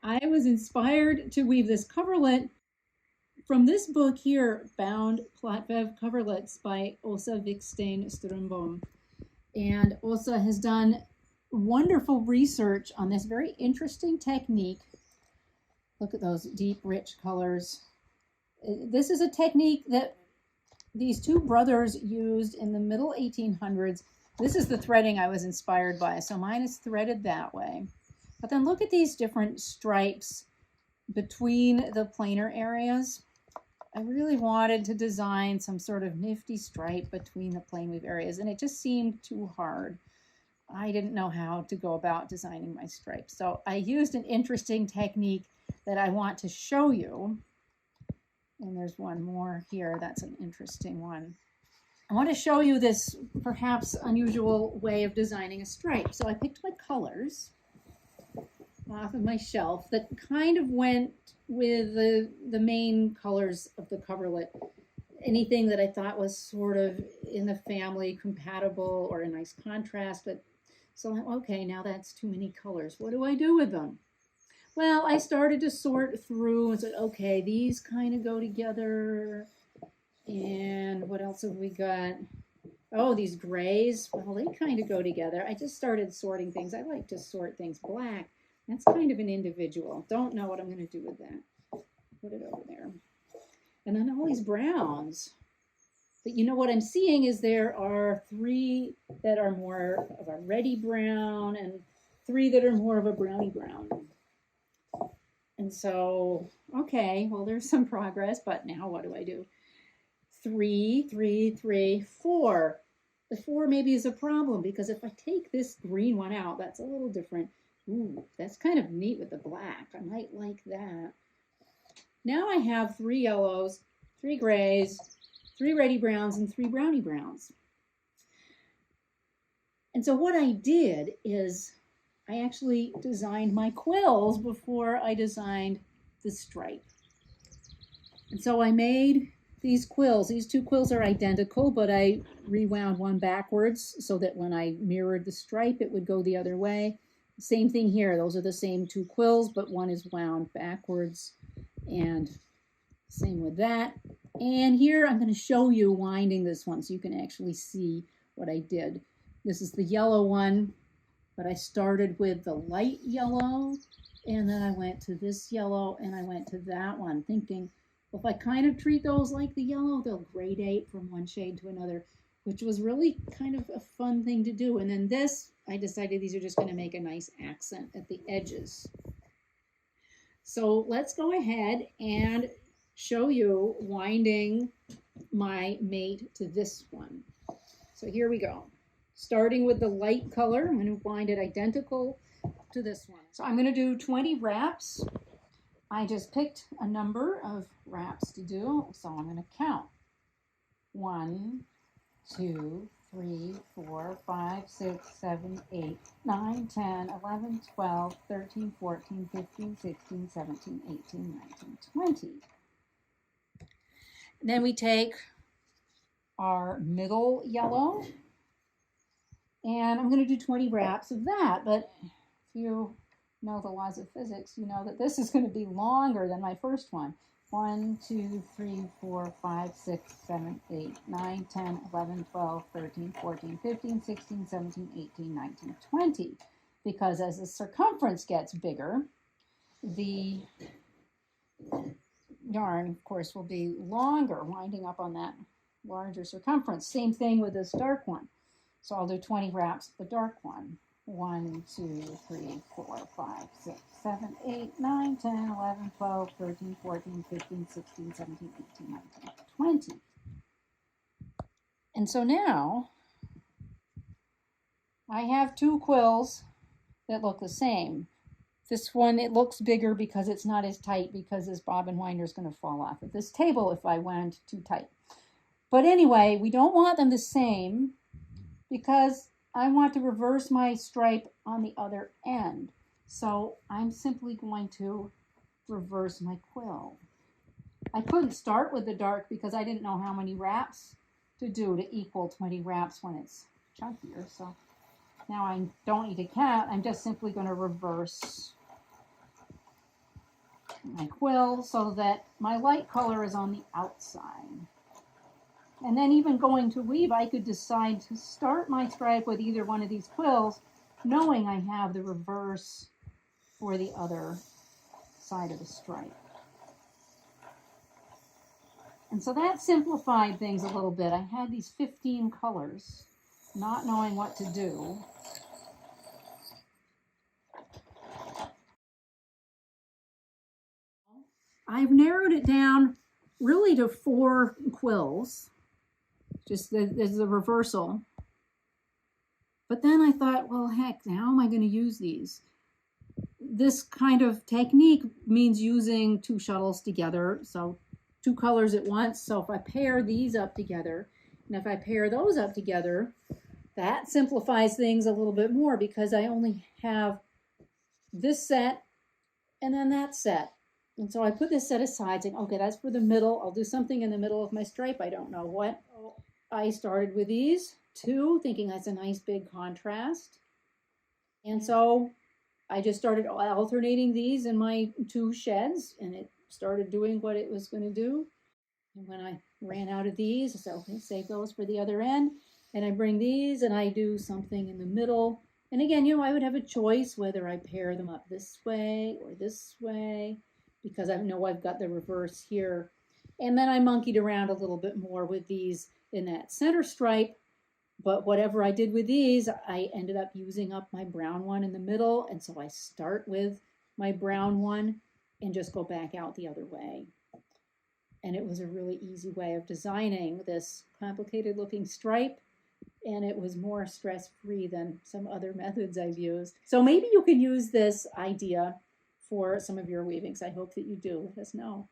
I was inspired to weave this coverlet from this book here, Bound Plattväv Coverlets by Åsa Viksten Strömbom. And Åsa has done wonderful research on this very interesting technique. Look at those deep, rich colors. This is a technique that these two brothers used in the middle 1800s. This is the threading I was inspired by, so mine is threaded that way. But then look at these different stripes between the planer areas. I really wanted to design some sort of nifty stripe between the plain weave areas, and it just seemed too hard. I didn't know how to go about designing my stripes. So I used an interesting technique that I want to show you. And there's one more here. That's an interesting one. I want to show you this perhaps unusual way of designing a stripe. So I picked my colors off of my shelf that kind of went with the main colors of the coverlet. Anything that I thought was sort of in the family compatible or a nice contrast. But so, okay, now that's too many colors. What do I do with them? Well, I started to sort through and said, okay, these kind of go together. And what else have we got? Oh, these grays. Well, they kind of go together. I just started sorting things. I like to sort things black. That's kind of an individual. Don't know what I'm going to do with that. Put it over there. And then all these browns. But you know what I'm seeing is there are 3 that are more of a reddy brown and 3 that are more of a browny brown. And so, okay, well, there's some progress, but now what do I do? 3, 3, 3, 4. The 4 maybe is a problem because if I take this green one out, that's a little different. Ooh, that's kind of neat with the black. I might like that. Now I have 3 yellows, 3 grays, 3 reddy browns, and 3 browny browns. And so what I did is I actually designed my quills before I designed the stripe. And so I made these quills. These 2 quills are identical, but I rewound one backwards so that when I mirrored the stripe, it would go the other way. Same thing here. Those are the same 2 quills, but one is wound backwards. And same with that. And here I'm going to show you winding this one so you can actually see what I did. This is the yellow one, but I started with the light yellow, and then I went to this yellow, and I went to that one, thinking, well, if I kind of treat those like the yellow, they'll gradate from one shade to another, which was really kind of a fun thing to do. And then this, I decided these are just going to make a nice accent at the edges. So let's go ahead and show you winding my mate to this one. So here we go. Starting with the light color, I'm going to wind it identical to this one. So I'm going to do 20 wraps. I just picked a number of wraps to do, so I'm going to count. 1, 2, 3, 4, 5, 6, 7, 8, 9, 10, 11, 12, 13, 14, 15, 16, 17, 18, 19, 20. Then we take our middle yellow, and I'm going to do 20 wraps of that. But if you know the laws of physics, you know that this is going to be longer than my first one. 1, 2, 3, 4, 5, 6, 7, 8, 9, 10, 11, 12, 13, 14, 15, 16, 17, 18, 19, 20. Because as the circumference gets bigger, the yarn, of course, will be longer, winding up on that larger circumference. Same thing with this dark one. So I'll do 20 wraps of the dark one. 1, 2, 3, 4, 5, 6, 7, 8, 9, 10, 11, 12, 13, 14, 15, 16, 17, 18, 19, 20. And so now I have 2 quills that look the same. This one, it looks bigger because it's not as tight because this bobbin winder is going to fall off of this table if I went too tight. But anyway, we don't want them the same because I want to reverse my stripe on the other end. So I'm simply going to reverse my quill. I couldn't start with the dark because I didn't know how many wraps to do to equal 20 wraps when it's chunkier. So now I don't need to count. I'm just simply going to reverse my quill so that my light color is on the outside. And then even going to weave, I could decide to start my stripe with either one of these quills, knowing I have the reverse for the other side of the stripe. And so that simplified things a little bit. I had these 15 colors, not knowing what to do. I've narrowed it down really to 4 quills, just there's the reversal. But then I thought, well, heck, how am I going to use these? This kind of technique means using 2 shuttles together, so 2 colors at once. So if I pair these up together, and if I pair those up together, that simplifies things a little bit more because I only have this set and then that set. And so I put this set aside saying, okay, that's for the middle. I'll do something in the middle of my stripe. I don't know what. I started with these 2, thinking that's a nice big contrast. And so I just started alternating these in my 2 sheds, and it started doing what it was going to do. And when I ran out of these, I said, okay, save those for the other end. And I bring these and I do something in the middle. And again, you know, I would have a choice whether I pair them up this way or this way, because I know I've got the reverse here. And then I monkeyed around a little bit more with these in that center stripe. But whatever I did with these, I ended up using up my brown one in the middle. And so I start with my brown one and just go back out the other way. And it was a really easy way of designing this complicated looking stripe. And it was more stress-free than some other methods I've used. So maybe you can use this idea for some of your weavings. I hope that you do. Let us know.